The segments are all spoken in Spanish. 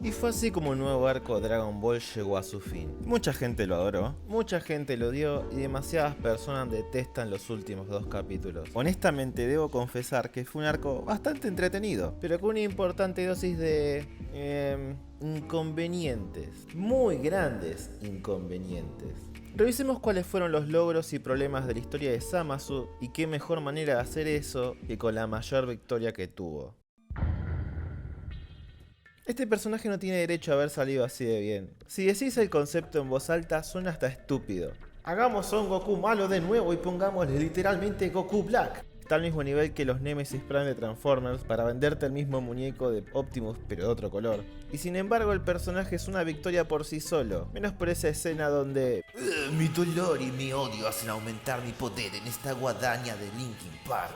Y fue así como el nuevo arco de Dragon Ball llegó a su fin. Mucha gente lo adoró, mucha gente lo odió y demasiadas personas detestan los últimos 2 capítulos. Honestamente debo confesar que fue un arco bastante entretenido, pero con una importante dosis de inconvenientes, muy grandes inconvenientes. Revisemos cuáles fueron los logros y problemas de la historia de Zamasu y qué mejor manera de hacer eso que con la mayor victoria que tuvo. Este personaje no tiene derecho a haber salido así de bien. Si decís el concepto en voz alta suena hasta estúpido. Hagamos a un Goku malo de nuevo y pongámosle literalmente Goku Black. Está al mismo nivel que los Nemesis Prime de Transformers para venderte el mismo muñeco de Optimus pero de otro color. Y sin embargo el personaje es una victoria por sí solo, menos por esa escena donde Mi dolor y mi odio hacen aumentar mi poder en esta guadaña de Linkin Park.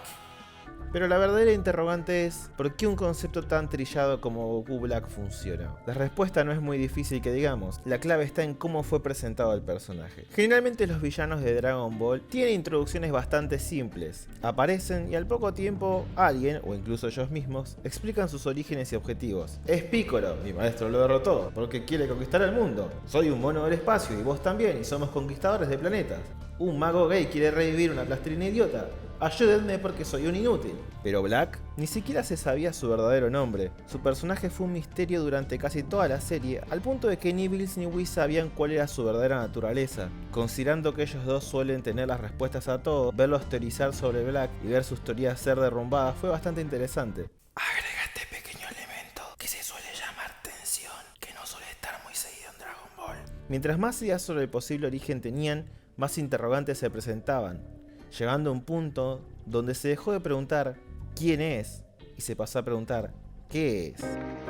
Pero la verdadera interrogante es, ¿por qué un concepto tan trillado como Goku Black funciona? La respuesta no es muy difícil que digamos, la clave está en cómo fue presentado el personaje. Generalmente los villanos de Dragon Ball tienen introducciones bastante simples. Aparecen y al poco tiempo alguien, o incluso ellos mismos, explican sus orígenes y objetivos. Es Piccolo, mi maestro lo derrotó, porque quiere conquistar el mundo. Soy un mono del espacio y vos también, y somos conquistadores de planetas. Un mago gay quiere revivir una plastilina idiota. Ayúdenme porque soy un inútil. Pero Black ni siquiera se sabía su verdadero nombre. Su personaje fue un misterio durante casi toda la serie, al punto de que ni Bills ni Whis sabían cuál era su verdadera naturaleza. Considerando que ellos dos suelen tener las respuestas a todo, verlos teorizar sobre Black y ver sus teorías ser derrumbadas fue bastante interesante. Agrega este pequeño elemento que se suele llamar tensión, que no suele estar muy seguido en Dragon Ball. Mientras más ideas sobre el posible origen tenían, más interrogantes se presentaban, llegando a un punto donde se dejó de preguntar quién es y se pasó a preguntar qué es.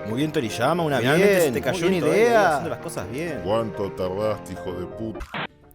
Muy bien Toriyama, una Finalmente bien, se te cayó muy una bien, idea. haciendo las cosas bien. ¿Cuánto tardaste, hijo de puta?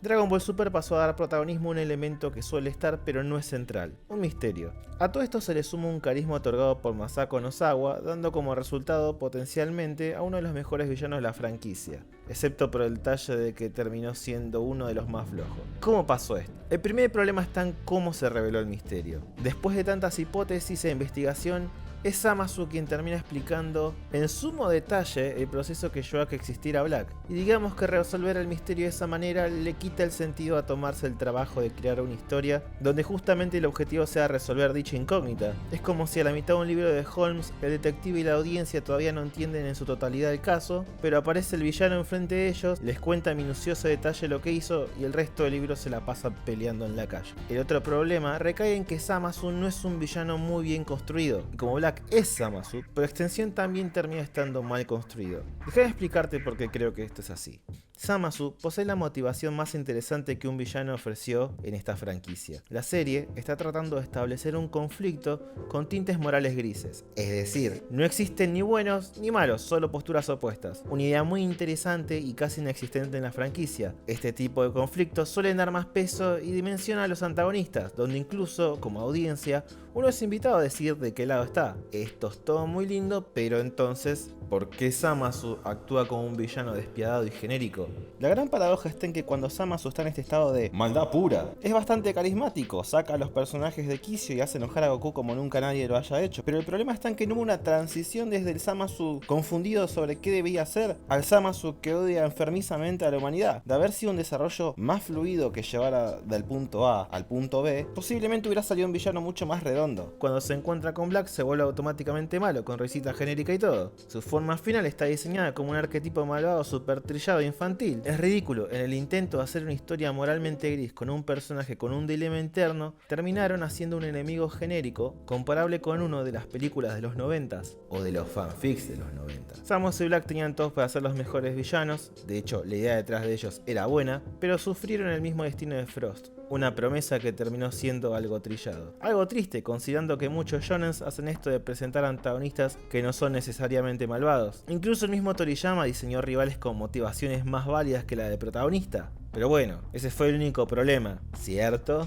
Dragon Ball Super pasó a dar protagonismo a un elemento que suele estar pero no es central, un misterio. A todo esto se le suma un carisma otorgado por Masako Nozawa, dando como resultado potencialmente a uno de los mejores villanos de la franquicia, excepto por el detalle de que terminó siendo uno de los más flojos. ¿Cómo pasó esto? El primer problema está en cómo se reveló el misterio. Después de tantas hipótesis e investigación, es Zamasu quien termina explicando en sumo detalle el proceso que llevó a que existiera Black. Y digamos que resolver el misterio de esa manera le quita el sentido a tomarse el trabajo de crear una historia donde justamente el objetivo sea resolver dicha incógnita. Es como si a la mitad de un libro de Holmes el detective y la audiencia todavía no entienden en su totalidad el caso, pero aparece el villano enfrente de ellos, les cuenta en minucioso detalle lo que hizo y el resto del libro se la pasa peleando en la calle. El otro problema recae en que Zamasu no es un villano muy bien construido, y como Black es Zamasu, por extensión también termina estando mal construido. Déjame explicarte por qué creo que esto es así. Zamasu posee la motivación más interesante que un villano ofreció en esta franquicia. La serie está tratando de establecer un conflicto con tintes morales grises, es decir, no existen ni buenos ni malos, solo posturas opuestas. Una idea muy interesante y casi inexistente en la franquicia. Este tipo de conflictos suelen dar más peso y dimensión a los antagonistas, donde incluso, como audiencia, uno es invitado a decir de qué lado está. Esto es todo muy lindo, pero entonces, ¿por qué Zamasu actúa como un villano despiadado y genérico? La gran paradoja está en que cuando Zamasu está en este estado de maldad pura, es bastante carismático, saca a los personajes de quicio y hace enojar a Goku como nunca nadie lo haya hecho. Pero el problema está en que no hubo una transición desde el Zamasu confundido sobre qué debía hacer al Zamasu que odia enfermizamente a la humanidad. De haber sido un desarrollo más fluido que llevara del punto A al punto B, posiblemente hubiera salido un villano mucho más redondo. Cuando se encuentra con Black se vuelve automáticamente malo, con risita genérica y todo. Su forma final está diseñada como un arquetipo malvado super trillado e infantil. Es ridículo, en el intento de hacer una historia moralmente gris con un personaje con un dilema interno, terminaron haciendo un enemigo genérico comparable con uno de las películas de los 90s o de los fanfics de los 90s. Samus y Black tenían todos para ser los mejores villanos, de hecho la idea detrás de ellos era buena, pero sufrieron el mismo destino de Frost. Una promesa que terminó siendo algo trillado. Algo triste, considerando que muchos shonens hacen esto de presentar antagonistas que no son necesariamente malvados. Incluso el mismo Toriyama diseñó rivales con motivaciones más válidas que la de protagonista. Pero bueno, ese fue el único problema, ¿cierto?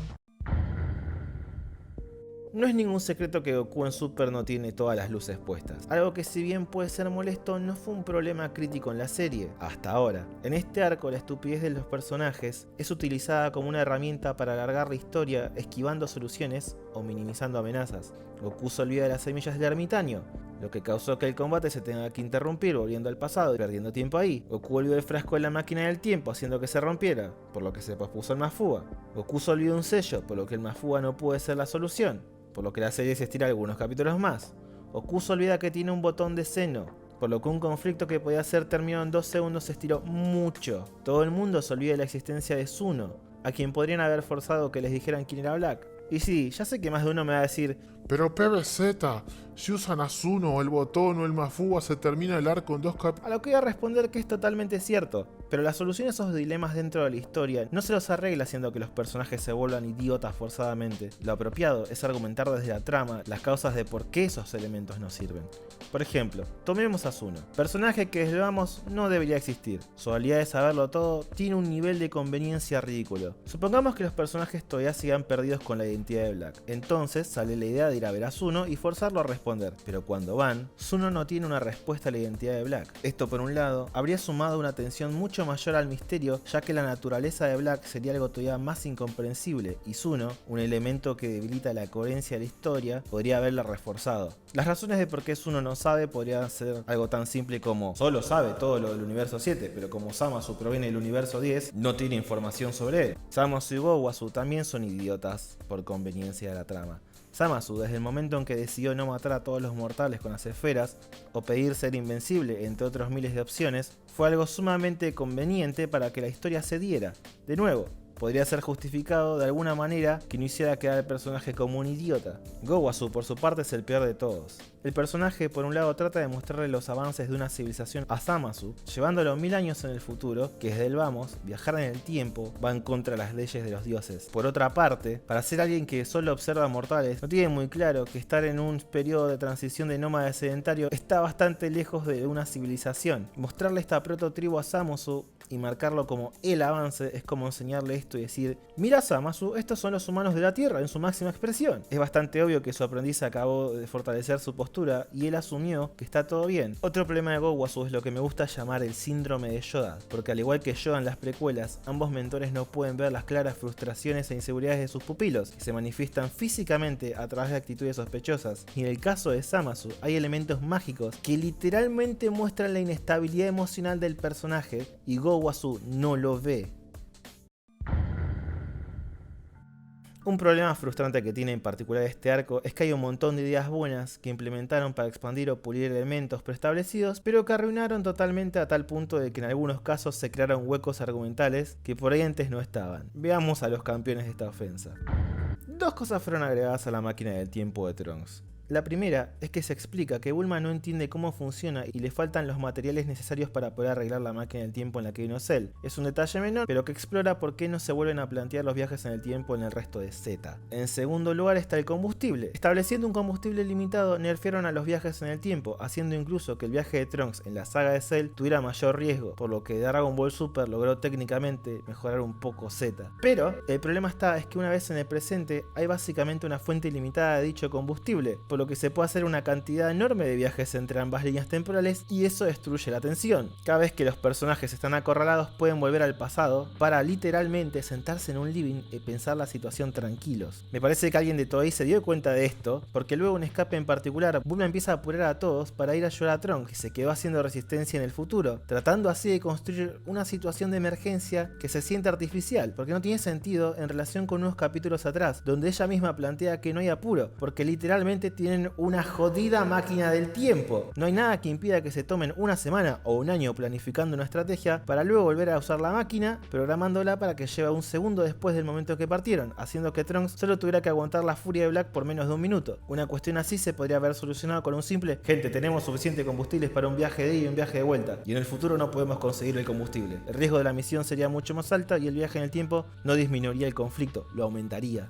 No es ningún secreto que Goku en Super no tiene todas las luces puestas, algo que si bien puede ser molesto no fue un problema crítico en la serie, hasta ahora. En este arco la estupidez de los personajes es utilizada como una herramienta para alargar la historia esquivando soluciones o minimizando amenazas. Goku se olvida de las semillas del ermitaño, lo que causó que el combate se tenga que interrumpir volviendo al pasado y perdiendo tiempo ahí. Goku olvidó el frasco de la máquina del tiempo haciendo que se rompiera, por lo que se pospuso el Mafuba. Goku se olvidó un sello, por lo que el Mafuba no puede ser la solución, por lo que la serie se estira algunos capítulos más. Goku se olvida que tiene un botón de seno, por lo que un conflicto que podía ser terminado en 2 segundos se estiró mucho. Todo el mundo se olvida de la existencia de Zuno, a quien podrían haber forzado que les dijeran quién era Black. Y sí, ya sé que más de uno me va a decir: Pero PBZ, si usan a Zuno o el botón o el Mafuba se termina el arco en 2 capítulos. a lo que voy a responder que es totalmente cierto, pero la solución a esos dilemas dentro de la historia no se los arregla haciendo que los personajes se vuelvan idiotas forzadamente. Lo apropiado es argumentar desde la trama las causas de por qué esos elementos no sirven. Por ejemplo, tomemos a Zuno, personaje que desde vamos no debería existir. Su habilidad de saberlo todo tiene un nivel de conveniencia ridículo. Supongamos que los personajes todavía sigan perdidos con la identidad de Black, entonces sale la idea de ir a ver a Zuno y forzarlo a responder, pero cuando van, Zuno no tiene una respuesta a la identidad de Black. Esto por un lado, habría sumado una tensión mucho mayor al misterio, ya que la naturaleza de Black sería algo todavía más incomprensible, y Zuno, un elemento que debilita la coherencia de la historia, podría haberla reforzado. Las razones de por qué Zuno no sabe podrían ser algo tan simple como: solo sabe todo lo del universo 7, pero como Zamasu proviene del universo 10, no tiene información sobre él. Zamasu y Gowasu también son idiotas por conveniencia de la trama. Zamasu, desde el momento en que decidió no matar a todos los mortales con las esferas, o pedir ser invencible, entre otros miles de opciones, fue algo sumamente conveniente para que la historia se diera. De nuevo, podría ser justificado de alguna manera que no hiciera quedar al personaje como un idiota. Gowasu, por su parte, es el peor de todos. El personaje, por un lado, trata de mostrarle los avances de una civilización a Zamasu, llevándolo 1000 años en el futuro, que desde el vamos, viajar en el tiempo, va en contra de las leyes de los dioses. Por otra parte, para ser alguien que solo observa mortales, no tiene muy claro que estar en un periodo de transición de nómada sedentario está bastante lejos de una civilización. Mostrarle esta prototribu a Zamasu y marcarlo como el avance es como enseñarle esto y decir: mira Zamasu, estos son los humanos de la Tierra en su máxima expresión. Es bastante obvio que su aprendiz acabó de fortalecer su postura y él asumió que está todo bien. Otro problema de Gowasu es lo que me gusta llamar el síndrome de Yoda, porque al igual que Yoda en las precuelas, ambos mentores no pueden ver las claras frustraciones e inseguridades de sus pupilos, que se manifiestan físicamente a través de actitudes sospechosas. Y en el caso de Zamasu, hay elementos mágicos que literalmente muestran la inestabilidad emocional del personaje y Gowasu no lo ve. Un problema frustrante que tiene en particular este arco es que hay un montón de ideas buenas que implementaron para expandir o pulir elementos preestablecidos, pero que arruinaron totalmente a tal punto de que en algunos casos se crearon huecos argumentales que por ahí antes no estaban. Veamos a los campeones de esta ofensa. Dos cosas fueron agregadas a la máquina del tiempo de Trunks. La primera es que se explica que Bulma no entiende cómo funciona y le faltan los materiales necesarios para poder arreglar la máquina del tiempo en la que vino Cell. Es un detalle menor, pero que explora por qué no se vuelven a plantear los viajes en el tiempo en el resto de Z. En segundo lugar está el combustible. Estableciendo un combustible limitado, nerfearon a los viajes en el tiempo, haciendo incluso que el viaje de Trunks en la saga de Cell tuviera mayor riesgo, por lo que Dragon Ball Super logró técnicamente mejorar un poco Z. Pero el problema es que una vez en el presente hay básicamente una fuente ilimitada de dicho combustible, por lo que se puede hacer una cantidad enorme de viajes entre ambas líneas temporales y eso destruye la tensión. Cada vez que los personajes están acorralados pueden volver al pasado para literalmente sentarse en un living y pensar la situación tranquilos. Me parece que alguien de Toei se dio cuenta de esto, porque luego un escape en particular, Bulma empieza a apurar a todos para ir a ayudar a Trunks y se quedó haciendo resistencia en el futuro, tratando así de construir una situación de emergencia que se siente artificial, porque no tiene sentido en relación con unos capítulos atrás, donde ella misma plantea que no hay apuro, porque literalmente tienen una jodida máquina del tiempo. No hay nada que impida que se tomen una semana o un año planificando una estrategia para luego volver a usar la máquina, programándola para que lleve un segundo después del momento que partieron, haciendo que Trunks solo tuviera que aguantar la furia de Black por menos de un minuto. Una cuestión así se podría haber solucionado con un simple: gente, tenemos suficiente combustibles para un viaje de ida y un viaje de vuelta, y en el futuro no podemos conseguir el combustible. El riesgo de la misión sería mucho más alto y el viaje en el tiempo no disminuiría el conflicto, lo aumentaría.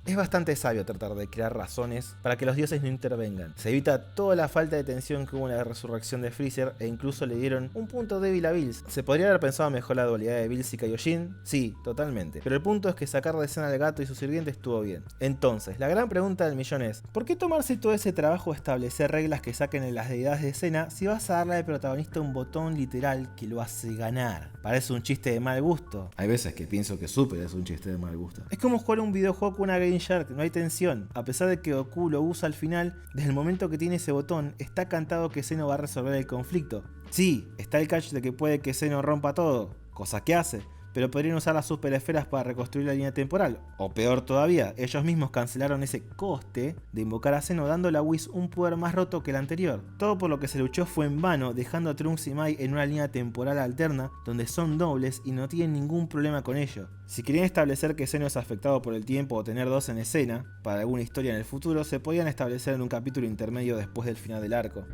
Es bastante sabio tratar de crear razones para que los dioses no intervengan. Se evita toda la falta de tensión que hubo en la resurrección de Freezer e incluso le dieron un punto débil a Bills. ¿Se podría haber pensado mejor la dualidad de Bills y Kaioshin? Sí, totalmente. Pero el punto es que sacar de escena al gato y su sirviente estuvo bien. Entonces, la gran pregunta del millón es: ¿por qué tomarse todo ese trabajo de establecer reglas que saquen en las deidades de escena si vas a darle al protagonista un botón literal que lo hace ganar? Parece un chiste de mal gusto. Hay veces que pienso que Super es un chiste de mal gusto. Es como jugar un videojuego con una game Game Shark, no hay tensión. A pesar de que Goku lo usa al final, desde el momento que tiene ese botón, está cantado que Zeno va a resolver el conflicto. Sí, está el catch de que puede que Zeno rompa todo, cosa que hace, pero podrían usar las super esferas para reconstruir la línea temporal. O peor todavía, ellos mismos cancelaron ese coste de invocar a Zeno, dando a Whis un poder más roto que el anterior. Todo por lo que se luchó fue en vano, dejando a Trunks y Mai en una línea temporal alterna donde son dobles y no tienen ningún problema con ello. Si querían establecer que Zeno es afectado por el tiempo o tener dos en escena para alguna historia en el futuro, se podían establecer en un capítulo intermedio después del final del arco.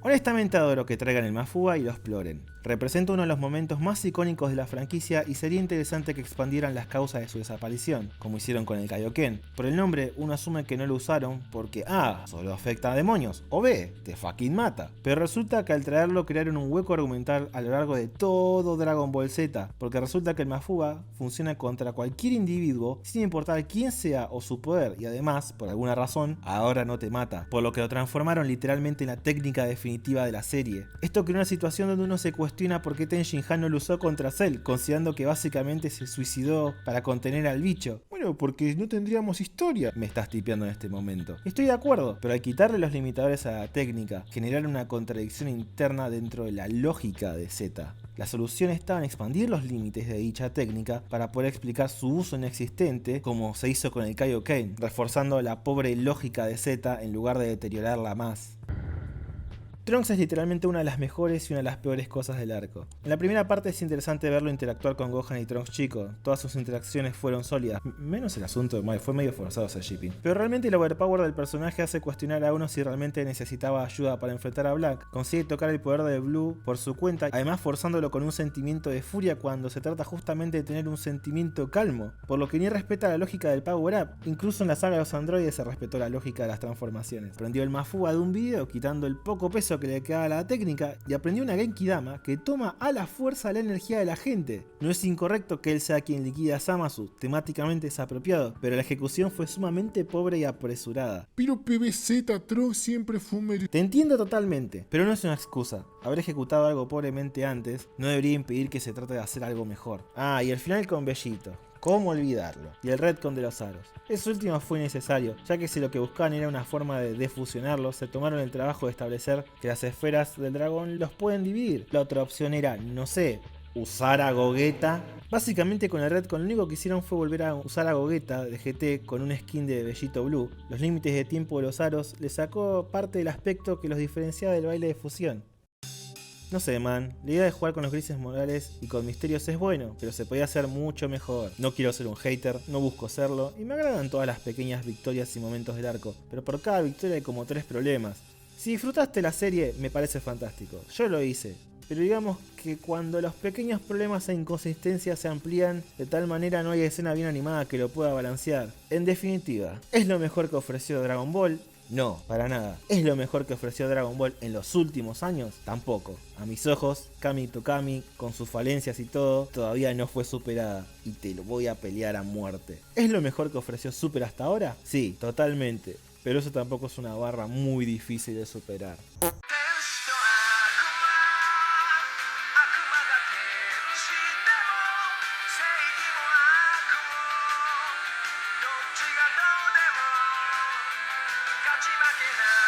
Honestamente adoro que traigan el Mafuba y lo exploren. Representa uno de los momentos más icónicos de la franquicia y sería interesante que expandieran las causas de su desaparición, como hicieron con el Kaioken. Por el nombre, uno asume que no lo usaron porque A, solo afecta a demonios, o B, te fucking mata. Pero resulta que al traerlo crearon un hueco argumental a lo largo de todo Dragon Ball Z, porque resulta que el Mafuba funciona contra cualquier individuo sin importar quién sea o su poder, y además, por alguna razón, ahora no te mata, por lo que lo transformaron literalmente en la técnica definitiva de la serie. Esto creó una situación donde uno se cuestiona por qué Ten Shin Han no lo usó contra Cell, considerando que básicamente se suicidó para contener al bicho. Bueno, porque no tendríamos historia, me estás tipeando en este momento. Estoy de acuerdo, pero al quitarle los limitadores a la técnica, generaron una contradicción interna dentro de la lógica de Z. La solución estaba en expandir los límites de dicha técnica para poder explicar su uso inexistente, como se hizo con el Kaioken, reforzando la pobre lógica de Z en lugar de deteriorarla más. Trunks es literalmente una de las mejores y una de las peores cosas del arco. En la primera parte es interesante verlo interactuar con Gohan y Trunks chico, todas sus interacciones fueron sólidas, menos el asunto de Mai, fue medio forzado ese shipping. Pero realmente el overpower del personaje hace cuestionar a uno si realmente necesitaba ayuda para enfrentar a Black, consigue tocar el poder de Blue por su cuenta, además forzándolo con un sentimiento de furia cuando se trata justamente de tener un sentimiento calmo, por lo que ni respeta la lógica del power up, incluso en la saga de los androides se respetó la lógica de las transformaciones. Prendió el Mafuba de un video quitando el poco peso que le quedaba a la técnica y aprendió una Genki Dama que toma a la fuerza la energía de la gente. No es incorrecto que él sea quien liquida a Zamasu, temáticamente es apropiado, pero la ejecución fue sumamente pobre y apresurada. Pero PBZ, Trunks siempre fue un Te entiendo totalmente, pero no es una excusa. Haber ejecutado algo pobremente antes no debería impedir que se trate de hacer algo mejor. Ah, y el final con Bellito. ¿Cómo olvidarlo? Y el retcon de los aros. Ese último fue innecesario, ya que si lo que buscaban era una forma de defusionarlos, se tomaron el trabajo de establecer que las esferas del dragón los pueden dividir. La otra opción era, no sé, usar a Gogeta. Básicamente con el retcon lo único que hicieron fue volver a usar a Gogeta de GT con un skin de Bellito Blue. Los límites de tiempo de los aros le sacó parte del aspecto que los diferenciaba del baile de fusión. No sé, man, la idea de jugar con los grises morales y con misterios es bueno, pero se podía hacer mucho mejor. No quiero ser un hater, no busco serlo, y me agradan todas las pequeñas victorias y momentos del arco, pero por cada victoria hay como 3 problemas. Si disfrutaste la serie, me parece fantástico, yo lo hice, pero digamos que cuando los pequeños problemas e inconsistencias se amplían, de tal manera no hay escena bien animada que lo pueda balancear. En definitiva, ¿es lo mejor que ofreció Dragon Ball? No, para nada. ¿Es lo mejor que ofreció Dragon Ball en los últimos años? Tampoco. A mis ojos, Kami to Kami, con sus falencias y todo, todavía no fue superada. Y te lo voy a pelear a muerte. ¿Es lo mejor que ofreció Super hasta ahora? Sí, totalmente. Pero eso tampoco es una barra muy difícil de superar. Máquina